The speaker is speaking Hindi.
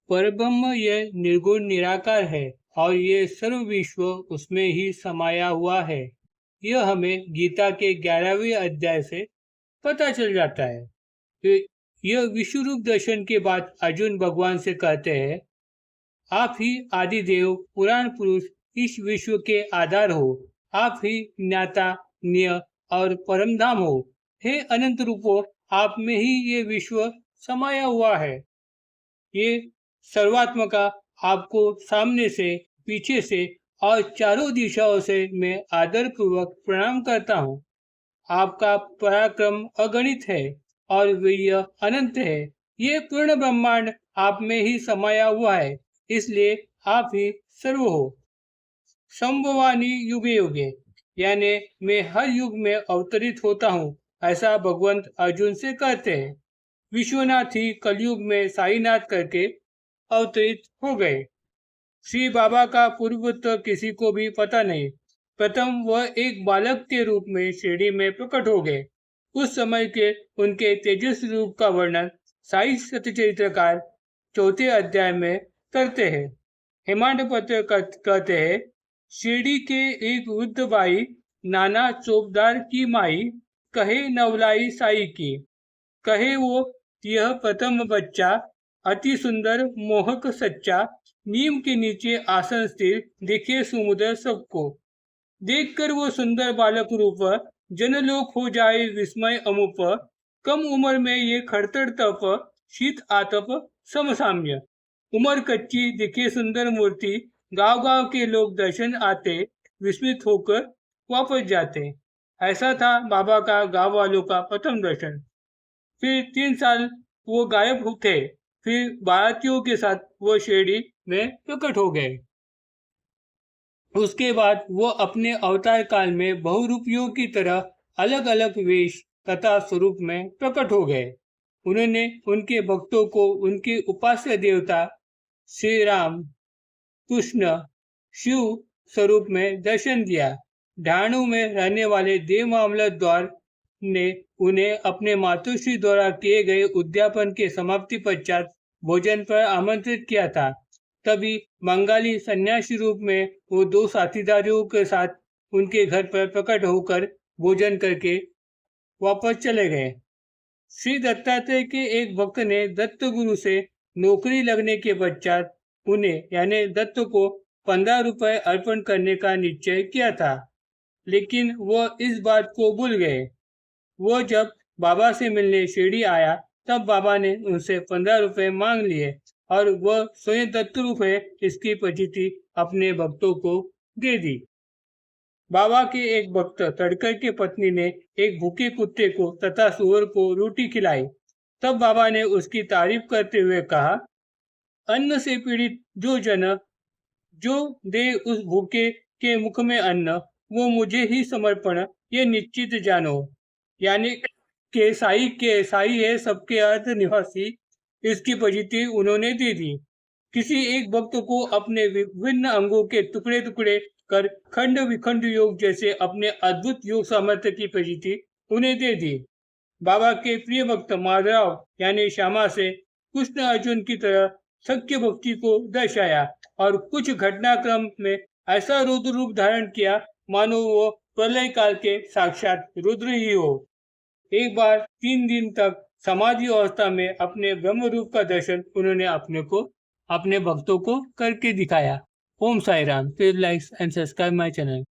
परब्रह्म यह निर्गुण निराकार है और ये सर्व विश्व उसमें ही समाया हुआ है। यह हमें गीता के 11वें अध्याय से पता चल जाता है। फिर यह विश्व रूप दर्शन के बाद अर्जुन भगवान से कहते हैं, आप ही आदिदेव पुराण पुरुष इस विश्व के आधार हो। आप ही ज्ञाता ज्ञेय और परमधाम हो। हे अनंत रूपों, आप में ही ये विश्व समाया हुआ है। ये सर्वात्मका आपको सामने से, पीछे से और चारों दिशाओं से मैं आदर पूर्वक प्रणाम करता हूँ। आपका पराक्रम अगणित है और वीर्य अनंत है। ये पूर्ण ब्रह्मांड आप में ही समाया हुआ है, इसलिए आप ही सर्व हो। संभवानी युगे युगे, यानी मैं हर युग में अवतरित होता हूँ, ऐसा भगवंत अर्जुन से कहते हैं। विश्वनाथ ही कलयुग में साईनाथ करके अवतरित हो गए। श्री बाबा का पूर्व तो किसी को भी पता नहीं। प्रथम वह एक बालक के रूप में शिरडी में प्रकट हो गए। उस समय के उनके तेजस्वी रूप का वर्णन साई सत्यचरित्रकार 4 अध्याय में करते हैं। हेमाडपत्र कहते हैं, शिरडी के एक वृद्ध बाई नाना चौबदार की माई, कहे नवलाई साई की। कहे वो यह प्रथम बच्चा अति सुंदर मोहक सच्चा, नीम के नीचे आसन स्थिर, दिखे सुमुदर सबको। देखकर वो सुंदर बालक रूप, जनलोक हो जाए विस्मय अमुप। कम उम्र में ये खड़तड़ तप, शीत आतप समसाम्य। उम्र कच्ची दिखे सुंदर मूर्ति, गांव गांव के लोग दर्शन आते, विस्मित होकर वापस जाते। ऐसा था बाबा का गांव वालों का प्रथम दर्शन। फिर 3 साल वो गायब थे। फिर बारातियों के साथ वो शिरडी में प्रकट हो गए। उसके बाद वो अपने अवतार काल में बहुरूपियों की तरह अलग अलग वेश तथा स्वरूप में प्रकट हो गए। उन्होंने उनके भक्तों को उनके उपास्य देवता श्री राम, कृष्ण, शिव स्वरूप में दर्शन दिया। ढाणु में रहने वाले देव मामला द्वार ने उन्हें अपने मातुश्री द्वारा किए गए उद्यापन के समाप्ति पश्चात भोजन पर आमंत्रित किया था। तभी बंगाली सन्यासी रूप में वो 2 साथीदारों के साथ उनके घर पर प्रकट होकर भोजन करके वापस चले गए। श्री दत्तात्रेय के एक भक्त ने दत्त गुरु से नौकरी लगने के पश्चात उन्हें यानी दत्त को 15 रुपए अर्पण करने का निश्चय किया था, लेकिन वह इस बात को भूल गए। वो जब बाबा से मिलने शिरडी आया तब बाबा ने उनसे 15 रुपए मांग लिए और वह स्वयं दत्त रूप है इसकी प्रतीति अपने भक्तों को दे दी। बाबा के एक भक्त तड़कर के पत्नी ने एक भूखे कुत्ते को तथा सुअर को रोटी खिलाई। तब बाबा ने उसकी तारीफ करते हुए कहा, अन्न से पीड़ित जो जन जो दे उस भूखे के मुख में अन्न, वो मुझे ही समर्पण ये निश्चित जानो। यानी के साई है सबके अर्थ निवासी, इसकी प्रतीति उन्होंने दे दी। किसी एक भक्त को अपने विभिन्न अंगों के टुकड़े टुकड़े कर खंड विखंड योग जैसे अपने अद्भुत योग सामर्थ्य की प्रतीति उन्हें दे दी। बाबा के प्रिय भक्त माधवराव यानी श्यामा से कृष्ण अर्जुन की तरह सख्य भक्ति को दर्शाया और कुछ घटनाक्रम में ऐसा रुद्र रूप धारण किया मानो वो प्रलय काल के साक्षात रुद्र ही हो। एक बार 3 दिन तक समाधि अवस्था में अपने ब्रह्म रूप का दर्शन उन्होंने अपने भक्तों को करके दिखाया। ओम Sai Ram. Please like and subscribe my channel.